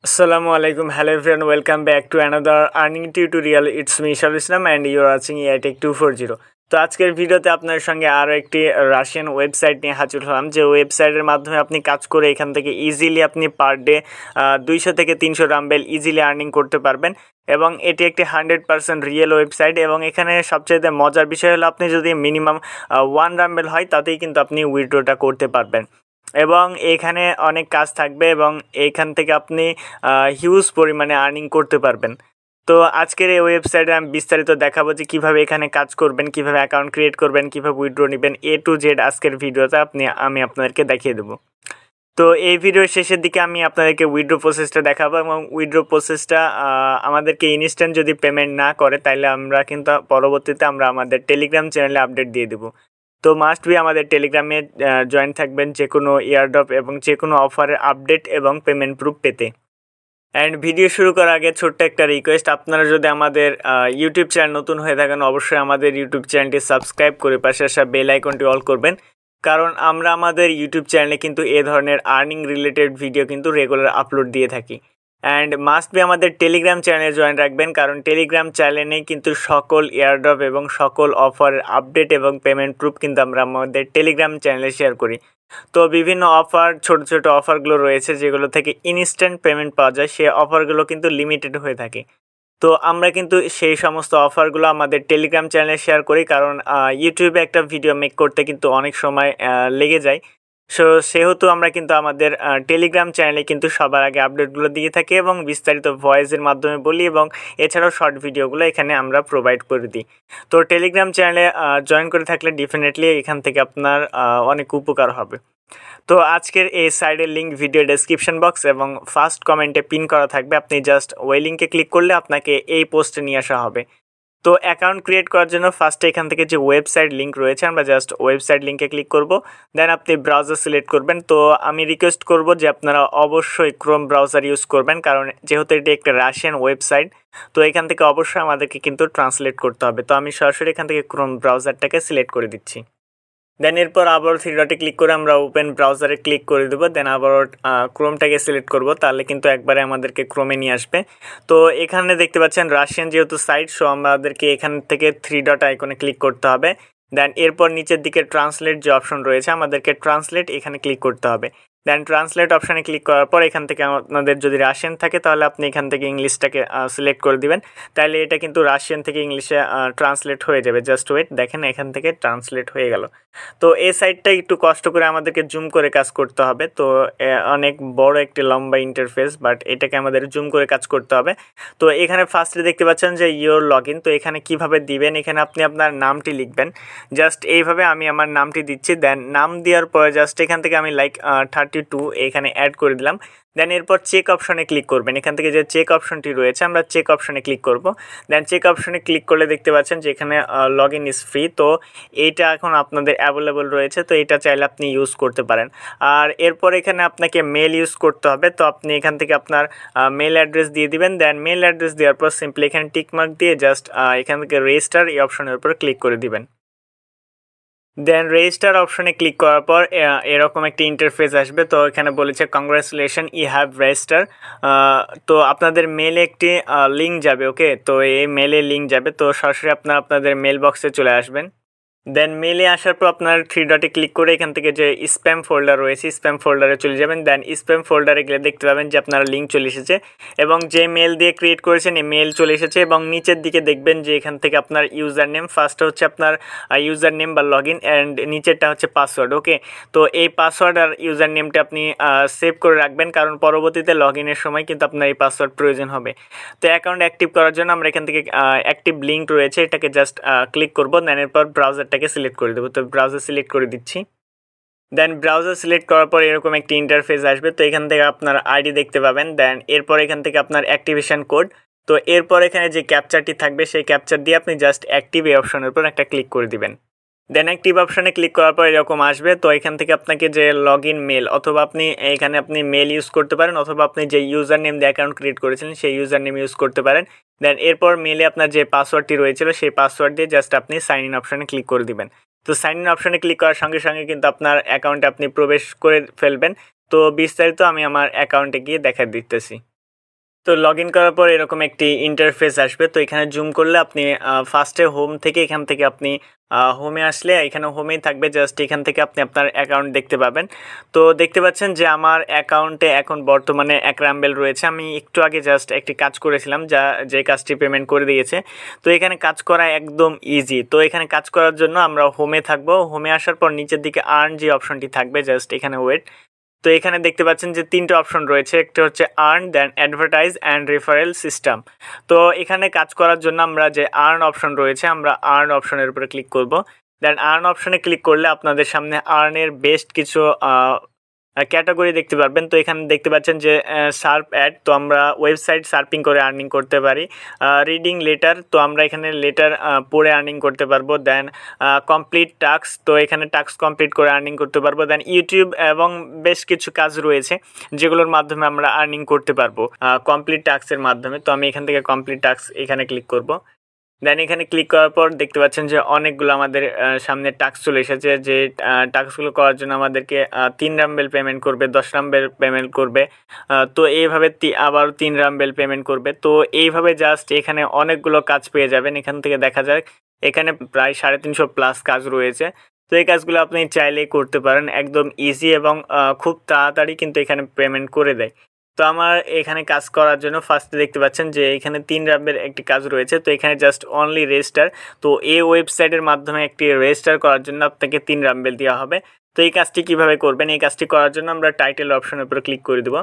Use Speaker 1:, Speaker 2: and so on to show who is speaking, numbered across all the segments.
Speaker 1: Assalamualaikum, hello everyone, welcome back to another earning tutorial. It's me Esarul and you are watching EITech 240. তো আজকের ভিডিওতে আপনার সঙ্গে আরো একটি রাশিয়ান ওয়েবসাইট নিয়ে হাজির হলাম, যে ওয়েবসাইটের মাধ্যমে আপনি কাজ করে এখান থেকে ইজিলি আপনি পার ডে 200 থেকে 300 রাম্বেল ইজিলি আর্নিং করতে পারবেন। এবং এটি একটি 100% রিয়েল ওয়েবসাইট এবং এখানে সবচেয়ে মজার বিষয় হলো আপনি যদি মিনিমাম 1 রাম্বেল হয় তাতেই কিন্তু আপনি উইথড্রটা করতে পারবেন। এবং এখানে অনেক কাজ থাকবে এবং এইখান থেকে আপনি হিউজ পরিমাণে আর্নিং করতে পারবেন। তো আজকের এই ওয়েবসাইটে আমি বিস্তারিত দেখাবো যে কীভাবে এখানে কাজ করবেন, কীভাবে অ্যাকাউন্ট ক্রিয়েট করবেন, কীভাবে উইথড্র নেবেন, A to Z আজকের ভিডিওতে আমি আপনাদেরকে দেখিয়ে দেবো। তো এই ভিডিওর শেষের দিকে আমি আপনাদেরকে উইথড্র প্রসেসটা দেখাবো এবং উইথড্র প্রসেসটা আমাদেরকে ইনস্ট্যান্ট যদি পেমেন্ট না করে তাহলে আমরা কিন্তু পরবর্তীতে আমাদের টেলিগ্রাম চ্যানেলে আপডেট দিয়ে দেবো। তো মাস্ট বি আমাদের টেলিগ্রামে জয়েন থাকবেন যে কোনো এয়ারড্রপ এবং যে কোনো অফারের আপডেট এবং পেমেন্ট প্রুফ পেতে। অ্যান্ড ভিডিও শুরু করার আগে ছোট্ট একটা রিকোয়েস্ট, আপনারা যদি আমাদের ইউটিউব চ্যানেল নতুন হয়ে থাকেন অবশ্যই আমাদের ইউটিউব চ্যানেলটি সাবস্ক্রাইব করে পাশে আসা বেল আইকনটি অল করবেন, কারণ আমরা আমাদের ইউটিউব চ্যানেলে কিন্তু এ ধরনের আর্নিং রিলেটেড ভিডিও কিন্তু রেগুলার আপলোড দিয়ে থাকি। অ্যান্ড মাস্ট বি আমাদের টেলিগ্রাম চ্যানেলে জয়েন রাখবেন, কারণ টেলিগ্রাম চ্যানেলে কিন্তু সকল এয়ারড্রপ এবং সকল অফারের আপডেট এবং পেমেন্ট প্রুফ কিন্তু আমরা আমাদের টেলিগ্রাম চ্যানেলে শেয়ার করি। তো বিভিন্ন অফার, ছোট ছোট অফারগুলো রয়েছে যেগুলো থেকে ইনস্ট্যান্ট পেমেন্ট পাওয়া যায়, সেই অফারগুলো কিন্তু লিমিটেড হয়ে থাকে। তো আমরা কিন্তু সেই সমস্ত অফারগুলো আমাদের টেলিগ্রাম চ্যানেলে শেয়ার করি, কারণ ইউটিউবে একটা ভিডিও মেক করতে কিন্তু অনেক সময় লেগে যায়। সেহেতু আমরা কিন্তু আমাদের টেলিগ্রাম চ্যানেলে কিন্তু সবার আগে আপডেটগুলো দিয়ে থাকি এবং বিস্তারিত ভয়েসের মাধ্যমে বলি এবং এছাড়াও শর্ট ভিডিওগুলো এখানে আমরা প্রোভাইড করে দিই। তো টেলিগ্রাম চ্যানেলে জয়েন করে থাকলে ডেফিনেটলি এখান থেকে আপনার অনেক উপকার হবে। তো আজকের এই সাইডের লিঙ্ক ভিডিও ডেসক্রিপশন বক্স এবং ফার্স্ট কমেন্টে পিন করা থাকবে, আপনি জাস্ট ওই লিঙ্কে ক্লিক করলে আপনাকে এই পোস্টে নিয়ে আসা হবে। তো অ্যাকাউন্ট ক্রিয়েট করার জন্য ফার্স্টে এখান থেকে যে ওয়েবসাইট লিঙ্ক রয়েছে আমরা জাস্ট ওয়েবসাইট লিঙ্কে ক্লিক করব, দেন আপনি ব্রাউজার সিলেক্ট করবেন। তো আমি রিকোয়েস্ট করব যে আপনারা অবশ্যই ক্রোম ব্রাউজার ইউজ করবেন, কারণ যেহেতু এটি একটা রাশিয়ান ওয়েবসাইট তো এখান থেকে অবশ্যই আমাদেরকে কিন্তু ট্রান্সলেট করতে হবে। তো আমি সরাসরি এখান থেকে ক্রোম ব্রাউজারটাকে সিলেক্ট করে দিচ্ছি। দেন এরপর আবার থ্রি ডটে ক্লিক করে আমরা ওপেন ব্রাউজারে ক্লিক করে দেবো, দেন আবার ক্রোমটাকে সিলেক্ট করব, তাহলে কিন্তু একবারে আমাদেরকে ক্রোমে নিয়ে আসবে। তো এখানে দেখতে পাচ্ছেন রাশিয়ান যেহেতু সাইট, সো আমাদেরকে এখান থেকে থ্রি ডট আইকনে ক্লিক করতে হবে। দেন এরপর নিচের দিকে ট্রান্সলেট যে অপশন রয়েছে আমাদেরকে ট্রান্সলেট এখানে ক্লিক করতে হবে। দেন ট্রান্সলেট অপশানে ক্লিক করার পর এখান থেকে আপনাদের যদি রাশিয়ান থাকে তাহলে আপনি এখান থেকে ইংলিশটাকে সিলেক্ট করে দিবেন, তাহলে এটা কিন্তু রাশিয়ান থেকে ইংলিশে ট্রান্সলেট হয়ে যাবে। জাস্ট ওয়েট, দেখেন এখান থেকে ট্রান্সলেট হয়ে গেল। তো এই সাইটটা একটু কষ্ট করে আমাদেরকে জুম করে কাজ করতে হবে, তো অনেক বড় একটি লম্বা ইন্টারফেস, বাট এটাকে আমাদের জুম করে কাজ করতে হবে। তো এখানে ফার্স্টে দেখতে পাচ্ছেন যে ইয়োর লগ ইন, তো এখানে কিভাবে দিবেন, এখানে আপনি আপনার নামটি লিখবেন, জাস্ট এইভাবে আমি আমার নামটি দিচ্ছি। দেন নাম দেওয়ার পরে জাস্ট এখান থেকে আমি লাইক 32 এখানে অ্যাড করে দিলাম। দেন এরপর চেক অপশনে ক্লিক করবেন, এখান থেকে যে চেক অপশনটি রয়েছে আমরা চেক অপশনে ক্লিক করব। দেন চেক অপশনে ক্লিক করলে দেখতে পাচ্ছেন যে এখানে লগ ইন ইজ ফ্রি, তো এইটা এখন আপনাদের অ্যাভেলেবল রয়েছে, তো এটা চাইলে আপনি ইউজ করতে পারেন। আর এরপর এখানে আপনাকে মেল ইউজ করতে হবে, তো আপনি এখান থেকে আপনার মেল অ্যাড্রেস দিয়ে দিবেন। দেন মেল অ্যাড্রেস দেওয়ার পর সিম্পলি এখানে টিকমার্ক দিয়ে জাস্ট এখান থেকে রেজিস্টার এই অপশনের উপর ক্লিক করে দিবেন। দেন রেজিস্টার অপশনে ক্লিক করার পর এরকম একটি ইন্টারফেস আসবে। তো এখানে বলেছে কংগ্রাচুলেশন ইউ হ্যাভ রেজিস্টার। তো আপনাদের মেলে একটি লিঙ্ক যাবে, ওকে, তো এই মেলে লিঙ্ক যাবে, তো সরাসরি আপনাদের মেল বক্সে চলে আসবেন। দেন মেলে আসার পর আপনার থ্রি ডটে ক্লিক করে এখান থেকে যে স্প্যাম ফোল্ডার রয়েছে স্প্যাম ফোল্ডারে চলে যাবেন। দেন স্প্যাম ফোল্ডারে গেলে দেখতে পাবেন যে আপনার লিঙ্ক চলে এসেছে এবং যে মেল দিয়ে ক্রিয়েট করেছেন এই মেল চলে এসেছে এবং নিচের দিকে দেখবেন যে এখান থেকে আপনার ইউজার নেম, ফার্স্টটা হচ্ছে আপনার ইউজার নেম বা লগ ইন অ্যান্ড নিচেরটা হচ্ছে পাসওয়ার্ড, ওকে। তো এই পাসওয়ার্ড আর ইউজার নেমটা আপনি সেভ করে রাখবেন, কারণ পরবর্তীতে লগ ইনের সময় কিন্তু আপনার এই পাসওয়ার্ড প্রয়োজন হবে। তো অ্যাকাউন্ট অ্যাক্টিভ করার জন্য আমরা এখান থেকে অ্যাক্টিভ লিঙ্ক রয়েছে এটাকে জাস্ট ক্লিক করবো, দেন এরপর ব্রাউজারটাকে সিলেক্ট করে দেবো। তো ব্রাউজার সিলেক্ট করে দিচ্ছি। দেন ব্রাউজার সিলেক্ট করার পর এরকম একটি ইন্টারফেস আসবে, তো এখান থেকে আপনার আইডি দেখতে পাবেন। দেন এরপর এখান থেকে আপনার অ্যাক্টিভেশন কোড, তো এরপর এখানে যে ক্যাপচারটি থাকবে সেই ক্যাপচার দিয়ে আপনি জাস্ট অ্যাক্টিভ এই অপশনের উপর একটা ক্লিক করে দিবেন। দেন অ্যাক্টিভ অপশানে ক্লিক করার পর এরকম আসবে, তো এখান থেকে আপনাকে যে লগ ইন মেল অথবা আপনি মেল ইউজ করতে পারেন অথবা আপনি যে ইউজার নেম দিয়ে অ্যাকাউন্ট ক্রিয়েট করেছিলেন সেই ইউজার নেম ইউজ করতে পারেন। দেন এরপর মেলে আপনার যে পাসওয়ার্ডটি রয়েছিল সেই পাসওয়ার্ড দিয়ে জাস্ট আপনি সাইন ইন অপশানে ক্লিক করে দিবেন। তো সাইন ইন অপশানে ক্লিক করার সঙ্গে সঙ্গে কিন্তু আপনার অ্যাকাউন্টে আপনি প্রবেশ করে ফেলবেন। তো বিস্তারিত আমি আমার অ্যাকাউন্টে গিয়ে দেখা দিতেছি। তো লগ ইন করার পর এরকম একটি ইন্টারফেস আসবে। তো এখানে জুম করলে আপনি ফার্স্টে হোম থেকে এখান থেকে আপনি হোমে আসলে এখানে হোমেই থাকবে, জাস্ট এখান থেকে আপনি আপনার অ্যাকাউন্ট দেখতে পাবেন। তো দেখতে পাচ্ছেন যে আমার অ্যাকাউন্টে এখন বর্তমানে 1 রাম্বেল রয়েছে। আমি একটু আগে জাস্ট একটি কাজ করেছিলাম যে কাজটি পেমেন্ট করে দিয়েছে। তো এখানে কাজ করা একদম ইজি। তো এখানে কাজ করার জন্য আমরা হোমে থাকবো। হোমে আসার পর নিচের দিকে আর্ন যে অপশনটি থাকবে, জাস্ট এখানে ওয়েট। তো এখানে দেখতে পাচ্ছেন যে 3টে অপশন রয়েছে, একটা হচ্ছে earn, then advertise and referral system. তো এখানে কাজ করার জন্য আমরা যে আর্ন অপশন রয়েছে, আমরা আর্ন অপশনের উপরে ক্লিক করব। দেন আর্ন অপশনে ক্লিক করলে আপনাদের সামনে আর্নের বেস্ট কিছু ক্যাটাগরি দেখতে পারবেন। তো এখানে দেখতে পাচ্ছেন যে সার্প অ্যাড, তো আমরা ওয়েবসাইট সার্পিং করে আর্নিং করতে পারি। রিডিং লেটার, তো আমরা এখানে লেটার পড়ে আর্নিং করতে পারবো। দেন কমপ্লিট টাস্ক, তো এখানে টাস্ক কমপ্লিট করে আর্নিং করতে পারবো। দেন ইউটিউব এবং বেশ কিছু কাজ রয়েছে যেগুলোর মাধ্যমে আমরা আর্নিং করতে পারবো কমপ্লিট টাস্কের মাধ্যমে। তো আমি এখান থেকে কমপ্লিট টাস্ক এখানে ক্লিক করব। দেন এখানে ক্লিক করার পর দেখতে পাচ্ছেন যে অনেকগুলো আমাদের সামনে টাস্ক চলে এসেছে, যে টাস্কগুলো করার জন্য আমাদেরকে 3 রাম্বেল পেমেন্ট করবে, 10 রাম্বেল পেমেন্ট করবে, তো এইভাবে আবার 3 রাম্বেল পেমেন্ট করবে। তো এইভাবে জাস্ট এখানে অনেকগুলো কাজ পেয়ে যাবেন। এখান থেকে দেখা যায় এখানে প্রায় 350+ কাজ রয়েছে। তো এই কাজগুলো আপনি চাইলেই করতে পারেন, একদম ইজি এবং খুব তাড়াতাড়ি কিন্তু এখানে পেমেন্ট করে দেয়। তো আমার এখানে কাজ করার জন্য ফার্স্টে দেখতে পাচ্ছেন যে এখানে 3 রাম্বের একটি কাজ রয়েছে। তো এখানে জাস্ট অনলি রেজিস্টার, তো এই ওয়েবসাইটের মাধ্যমে একটি রেজিস্টার করার জন্য আপনাকে 3 রাম্বেল দেওয়া হবে। তো এই কাজটি কিভাবে করবেন, এই কাজটি করার জন্য আমরা টাইটেল অপশনের উপর ক্লিক করে দেবো।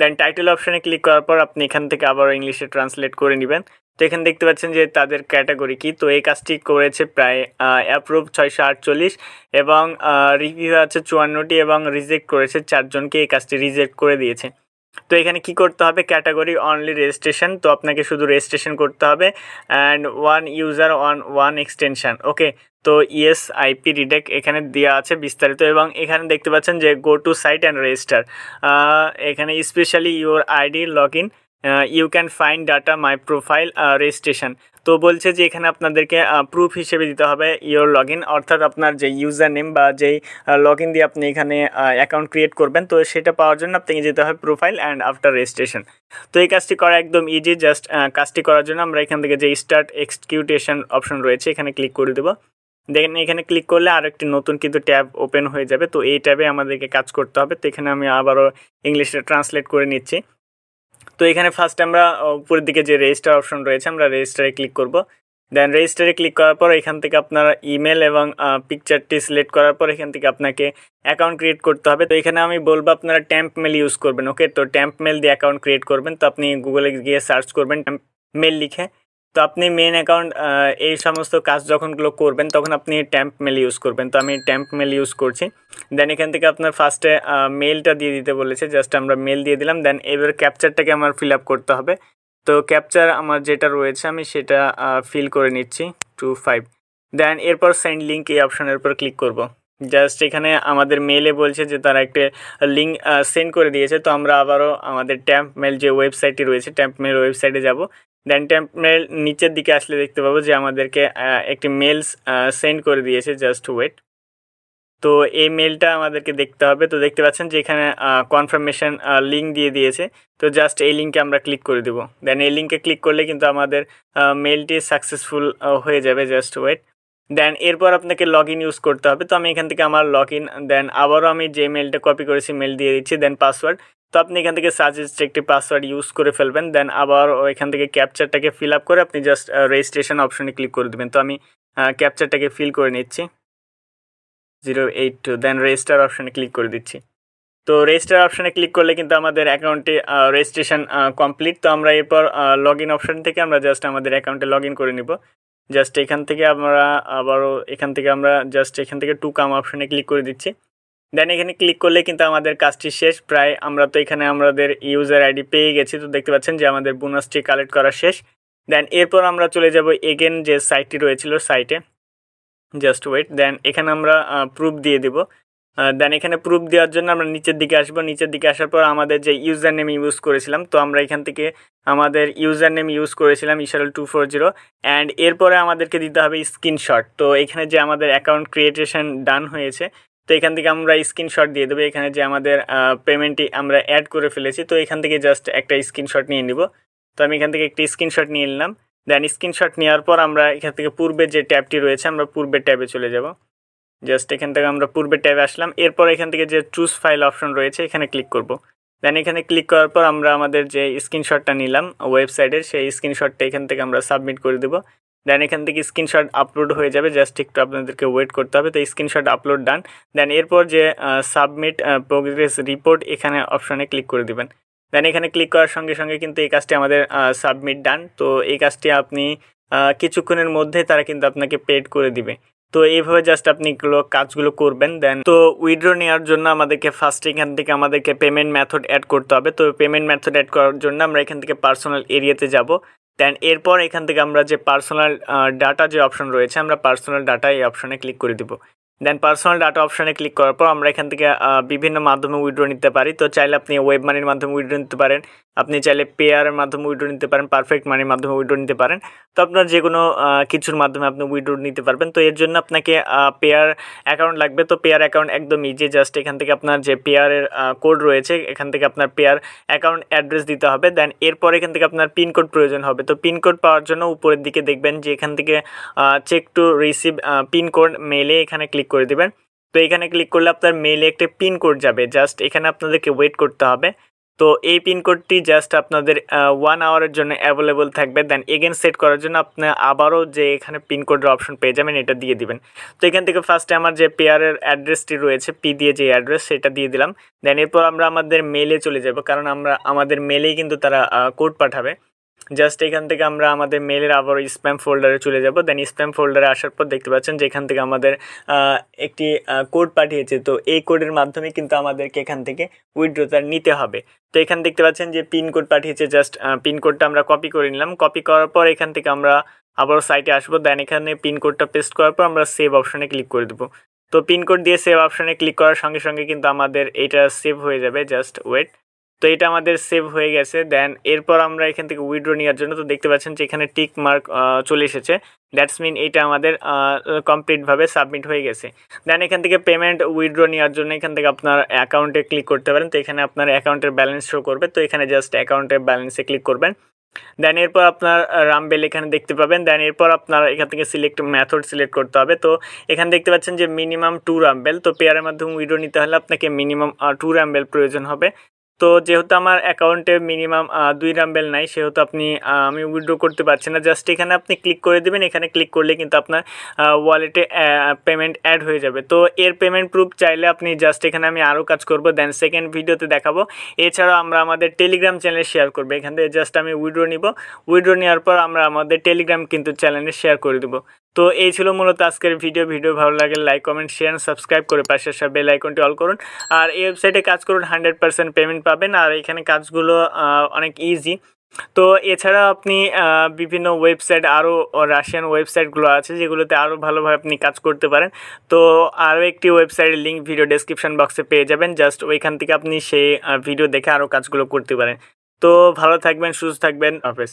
Speaker 1: দেন টাইটেল অপশনে ক্লিক করার পর আপনি এখান থেকে আবার ইংলিশে ট্রান্সলেট করে নেবেন। তো এখানে দেখতে পাচ্ছেন যে তাদের ক্যাটাগরি কি। তো এই কাজটি করেছে প্রায় অ্যাপ্রুভ 648 এবং রিভিউ আছে 54টি এবং রিজেক্ট করেছে 4 জনকে, এই কাজটি রিজেক্ট করে দিয়েছে। তো এখানে কি করতে হবে, ক্যাটাগরি অনলি রেজিস্ট্রেশন, তো আপনাকে শুধু রেজিস্ট্রেশন করতে হবে অ্যান্ড 1 ইউজার অন 1 এক্সটেনশন। ওকে, তো ইয়েস আইপি রিডেক্ট এখানে দেওয়া আছে বিস্তারিত। এবং এখানে দেখতে পাচ্ছেন যে go to site and register, এখানে specially your ID log in you can find data my profile registration. তো বলছে যে এখানে আপনাদেরকে প্রুফ হিসেবে দিতে হবে ইওর লগ ইন, অর্থাৎ আপনার যে ইউজার নেম বা যেই লগ ইন দিয়ে আপনি এখানে অ্যাকাউন্ট ক্রিয়েট করবেন, তো সেটা পাওয়ার জন্য আপনাকে যেতে হবে প্রোফাইল অ্যান্ড আফটার রেজিস্ট্রেশন। তো এই কাজটি করা একদম ইজি। জাস্ট কাজটি করার জন্য আমরা এখান থেকে যে স্টার্ট এক্সিকিউটেশন অপশন রয়েছে এখানে ক্লিক করে দেবো। দেখেন এখানে ক্লিক করলে আরেকটি নতুন কিন্তু ট্যাব ওপেন হয়ে যাবে। তো এই ট্যাবে আমাদেরকে কাজ করতে হবে। তো এখানে আমি আবারও ইংলিশে ট্রান্সলেট করে নিচ্ছি। তো এখানে ফার্স্ট আমরা উপরের দিকে যে রেজিস্টার অপশন রয়েছে আমরা রেজিস্টারে ক্লিক করব। দেন রেজিস্টারে ক্লিক করার পর এখান থেকে আপনারা ইমেল এবং পিকচারটি সিলেক্ট করার পর এখান থেকে আপনাকে অ্যাকাউন্ট ক্রিয়েট করতে হবে। তো এখানে আমি বলবো আপনারা ট্যাম্প মেল ইউজ করবেন। ওকে, তো ট্যাম্প মেল দিয়ে অ্যাকাউন্ট ক্রিয়েট করবেন। তো আপনি গুগলে গিয়ে সার্চ করবেন ট্যাম্প মেল লিখে। তো আপনি মেন অ্যাকাউন্ট এই সমস্ত কাজ যখনগুলো করবেন তখন আপনি ট্যাম্প মেল ইউজ করবেন। তো আমি ট্যাম্প মেল ইউজ করছি। দেন এখান থেকে আপনার ফার্স্টে মেলটা দিয়ে দিতে বলেছে, জাস্ট আমরা মেল দিয়ে দিলাম। দেন এবার ক্যাপচারটাকে আমার ফিল আপ করতে হবে। তো ক্যাপচার আমার যেটা রয়েছে আমি সেটা ফিল করে নিচ্ছি 25। দেন এরপর সেন্ড লিঙ্ক এই অপশনের উপর ক্লিক করব। জাস্ট এখানে আমাদের মেলে বলছে যে তারা একটা লিঙ্ক সেন্ড করে দিয়েছে। তো আমরা আবারও আমাদের ট্যাম্প মেল যে ওয়েবসাইটটি রয়েছে ট্যাম্প মেল ওয়েবসাইটে যাব। দেন ট্যাম্প মেল নিচের দিকে আসলে দেখতে পাবো যে আমাদেরকে একটি মেলস সেন্ড করে দিয়েছে, জাস্ট ওয়েট। তো এই মেলটা আমাদেরকে দেখতে হবে। তো দেখতে পাচ্ছেন যে এখানে কনফার্মেশন লিঙ্ক দিয়ে দিয়েছে। তো জাস্ট এই লিঙ্কে আমরা ক্লিক করে দেবো। দেন এই লিঙ্কে ক্লিক করলে কিন্তু আমাদের মেলটি সাকসেসফুল হয়ে যাবে, জাস্ট ওয়েট। দেন এরপর আপনাকে লগ ইন ইউজ করতে হবে। তো আমি এখান থেকে আমার লগ ইন, দেন আবারও আমি যে মেলটা কপি করেছি মেল দিয়ে দিচ্ছি। দেন পাসওয়ার্ড, তো আপনি এখান থেকে সাজেস্ট একটি পাসওয়ার্ড ইউজ করে ফেলবেন। দেন আবার এখান থেকে ক্যাপচারটাকে ফিল আপ করে আপনি জাস্ট রেজিস্ট্রেশন অপশনে ক্লিক করে দেবেন। তো আমি ক্যাপচারটাকে ফিল করে নিচ্ছি 082। দেন রেজিস্টার অপশনে ক্লিক করে দিচ্ছি। তো রেজিস্টার অপশনে ক্লিক করলে কিন্তু আমাদের অ্যাকাউন্টে রেজিস্ট্রেশন কমপ্লিট। তো আমরা এরপর লগ ইন অপশন থেকে আমরা জাস্ট আমাদের অ্যাকাউন্টে লগ ইন করে নিব। জাস্ট এখান থেকে আমরা আবারও এখান থেকে আমরা জাস্ট এখান থেকে টু কাম অপশনে ক্লিক করে দিচ্ছি। দেন এখানে ক্লিক করলে কিন্তু আমাদের কাজটি শেষ প্রায়। আমরা তো এখানে আমাদের ইউজার আইডি পেয়ে গেছি। তো দেখতে পাচ্ছেন যে আমাদের বোনাসটি কালেক্ট করা শেষ। দেন এরপর আমরা চলে যাব এগেন যে সাইটটি রয়েছিল সাইটে, জাস্ট ওয়েট। দেন এখানে আমরা প্রুফ দিয়ে দেব। দেন এখানে প্রুফ দেওয়ার জন্য আমরা নিচের দিকে আসবো। নিচের দিকে আসার পর আমাদের যে ইউজার নেম ইউজ করেছিলাম, তো আমরা এখান থেকে আমাদের ইউজার নেম ইউজ করেছিলাম Esarul 240 অ্যান্ড এরপরে আমাদেরকে দিতে হবে স্ক্রিনশট। তো এখানে যে আমাদের অ্যাকাউন্ট ক্রিয়েটেশন ডান হয়েছে, তো এখান থেকে আমরা স্ক্রিনশট দিয়ে দেবো এখানে যে আমাদের পেমেন্টটি আমরা অ্যাড করে ফেলেছি। তো এখান থেকে জাস্ট একটা স্ক্রিনশট নিয়ে নিব। তো আমি এখান থেকে একটি স্ক্রিনশট নিয়ে নিলাম। দেন স্ক্রিনশট নেওয়ার পর আমরা এখান থেকে পূর্বের যে ট্যাবটি রয়েছে আমরা পূর্বের ট্যাবে চলে যাব। জাস্ট এখান থেকে আমরা পূর্বের ট্যাবে আসলাম। এরপর এখান থেকে যে চুজ ফাইল অপশন রয়েছে এখানে ক্লিক করব। দেন এখানে ক্লিক করার পর আমরা আমাদের যে স্ক্রিনশটটা নিলাম ওয়েবসাইটের সেই স্ক্রিনশটটা এখান থেকে আমরা সাবমিট করে দেবো। দেন এখান থেকে স্ক্রিনশট আপলোড হয়ে যাবে, জাস্ট একটু আপনাদেরকে ওয়েট করতে হবে। তো স্ক্রিনশট আপলোড ডান। দেন এরপর যে সাবমিট প্রোগ্রেস রিপোর্ট এখানে অপশনে ক্লিক করে দিবেন। দেন এখানে ক্লিক করার সঙ্গে সঙ্গে কিন্তু এই কাজটি আমাদের সাবমিট ডান। তো এই কাজটি আপনি কিছুক্ষণের মধ্যে তারা কিন্তু আপনাকে পেড করে দিবে। তো এইভাবে জাস্ট আপনি কাজগুলো করবেন। দেন তো উইথড্র নেওয়ার জন্য আমাদেরকে ফার্স্ট এখান থেকে আমাদেরকে পেমেন্ট মেথড অ্যাড করতে হবে। তো পেমেন্ট মেথড অ্যাড করার জন্য আমরা এখান থেকে পার্সোনাল এরিয়াতে যাব। দেন এরপর এখান থেকে আমরা যে পার্সোনাল ডাটা যে অপশন রয়েছে আমরা পার্সোনাল ডাটা এই অপশনে ক্লিক করে দিব। দেন পার্সোনাল ডাটা অপশনে ক্লিক করার পর আমরা এখান থেকে বিভিন্ন মাধ্যমে উইথড্র নিতে পারি। তো চাইলে আপনি ওয়েব মানির মাধ্যমে উইথড্র নিতে পারেন, আপনি চাইলে পেয়ারের মাধ্যমে উইথড্র নিতে পারেন, পারফেক্ট মানির মাধ্যমে উইথড্র নিতে পারেন। তো আপনার যে কোনো কিছুর মাধ্যমে আপনি উইথড্র নিতে পারবেন। তো এর জন্য আপনাকে পেয়ার অ্যাকাউন্ট লাগবে। তো পেয়ার অ্যাকাউন্ট একদম ইজি, জাস্ট এখান থেকে আপনার যে পেয়ারের কোড রয়েছে এখান থেকে আপনার পেয়ার অ্যাকাউন্ট অ্যাড্রেস দিতে হবে। দেন এরপর এখান থেকে আপনার পিনকোড প্রয়োজন হবে। তো পিনকোড পাওয়ার জন্য উপরের দিকে দেখবেন যে এখান থেকে চেক টু রিসিভ পিনকোড মেলে এখানে ক্লিক করে দেবেন। তো এখানে ক্লিক করলে আপনার মেইলে একটা পিনকোড যাবে, জাস্ট এখানে আপনাদেরকে ওয়েট করতে হবে। তো এই পিনকোডটি জাস্ট আপনাদের 1 আওয়ারের জন্য অ্যাভেলেবল থাকবে। দেন এগেন সেট করার জন্য আপনি আবারও যে এখানে পিনকোডের অপশন পেয়ে যাবেন, এটা দিয়ে দিবেন। তো এখান থেকে ফার্স্টে আমার যে পেয়ারের অ্যাড্রেসটি রয়েছে পি দিয়ে যে অ্যাড্রেস সেটা দিয়ে দিলাম। দেন এরপর আমরা আমাদের মেইলে চলে যাব, কারণ আমাদের মেইলেই কিন্তু তারা কোড পাঠাবে। জাস্ট এখান থেকে আমরা আমাদের মেইলের আবার স্প্যাম ফোল্ডারে চলে যাব। দেন স্প্যাম ফোল্ডারে আসার পর দেখতে পাচ্ছেন যে এখান থেকে আমাদের একটি কোড পাঠিয়েছে। তো এই কোডের মাধ্যমে কিন্তু আমাদেরকে এখান থেকে উইথড্রটা নিতে হবে। তো এখানে দেখতে পাচ্ছেন যে পিনকোড পাঠিয়েছে, জাস্ট পিনকোডটা আমরা কপি করে নিলাম। কপি করার পর এখান থেকে আমরা আবারও সাইটে আসবো। দেন এখানে পিনকোডটা পেস্ট করার পর আমরা সেভ অপশনে ক্লিক করে দেবো। তো পিনকোড দিয়ে সেভ অপশনে ক্লিক করার সঙ্গে সঙ্গে কিন্তু আমাদের এটা সেভ হয়ে যাবে, জাস্ট ওয়েট। তো এটা আমাদের সেভ হয়ে গেছে। দেন এরপর আমরা এখান থেকে উইথড্র নেওয়ার জন্য তো দেখতে পাচ্ছেন যে এখানে টিক মার্ক চলে এসেছে, দ্যাটস মিন এটা আমাদের কমপ্লিটভাবে সাবমিট হয়ে গেছে। দেন এখান থেকে পেমেন্ট উইথড্র নেওয়ার জন্য এখান থেকে আপনার অ্যাকাউন্টে ক্লিক করতে পারেন। তো এখানে আপনার অ্যাকাউন্টের ব্যালেন্স শো করবে, তো এখানে জাস্ট অ্যাকাউন্টের ব্যালেন্সে ক্লিক করবেন। দেন এরপর আপনার রামবেল এখানে দেখতে পাবেন। দেন এরপর আপনার এখান থেকে সিলেক্ট মেথড সিলেক্ট করতে হবে। তো এখানে দেখতে পাচ্ছেন যে মিনিমাম 2 রামবেল। তো পেয়ারের মাধ্যমে উইথড্র নিতে হলে আপনাকে মিনিমাম 2 রামবেল প্রয়োজন হবে। তো যেহেতু আমার অ্যাকাউন্টে মিনিমাম 2 রামবেল নাই, সেহেতু আমি উইথড্র করতে পারছি না। জাস্ট এখানে আপনি ক্লিক করে দেবেন। এখানে ক্লিক করলে কিন্তু আপনার ওয়ালেটে পেমেন্ট অ্যাড হয়ে যাবে। তো এর পেমেন্ট প্রুফ চাইলে আপনি জাস্ট এখানে আমি আরও কাজ করব, দেন সেকেন্ড ভিডিওতে দেখাবো। এছাড়াও আমরা আমাদের টেলিগ্রাম চ্যানেলে শেয়ার করবো। এখান থেকে জাস্ট আমি উইথড্র নিব, উইথড্র নেওয়ার পর আমরা আমাদের টেলিগ্রাম কিন্তু চ্যানেলে শেয়ার করে দেবো। তো এই ছিল মূলত আজকের ভিডিও ভালো লাগে লাইক কমেন্ট শেয়ার সাবস্ক্রাইব করে পাশে আসা বেল আইকনটি অল করুন। আর এই ওয়েবসাইটে কাজ করুন, 100% পেমেন্ট পাবেন। আর এখানে কাজগুলো অনেক ইজি। তো এছাড়া আপনি বিভিন্ন ওয়েবসাইট আরও রাশিয়ান ওয়েবসাইটগুলো আছে যেগুলোতে আরও ভালোভাবে আপনি কাজ করতে পারেন। তো আরও একটি ওয়েবসাইটের লিঙ্ক ভিডিও ডেসক্রিপশন বক্সে পেয়ে যাবেন, জাস্ট ওইখান থেকে আপনি সেই ভিডিও দেখে আরও কাজগুলো করতে পারেন। তো ভালো থাকবেন, সুস্থ থাকবেন, হাফেজ।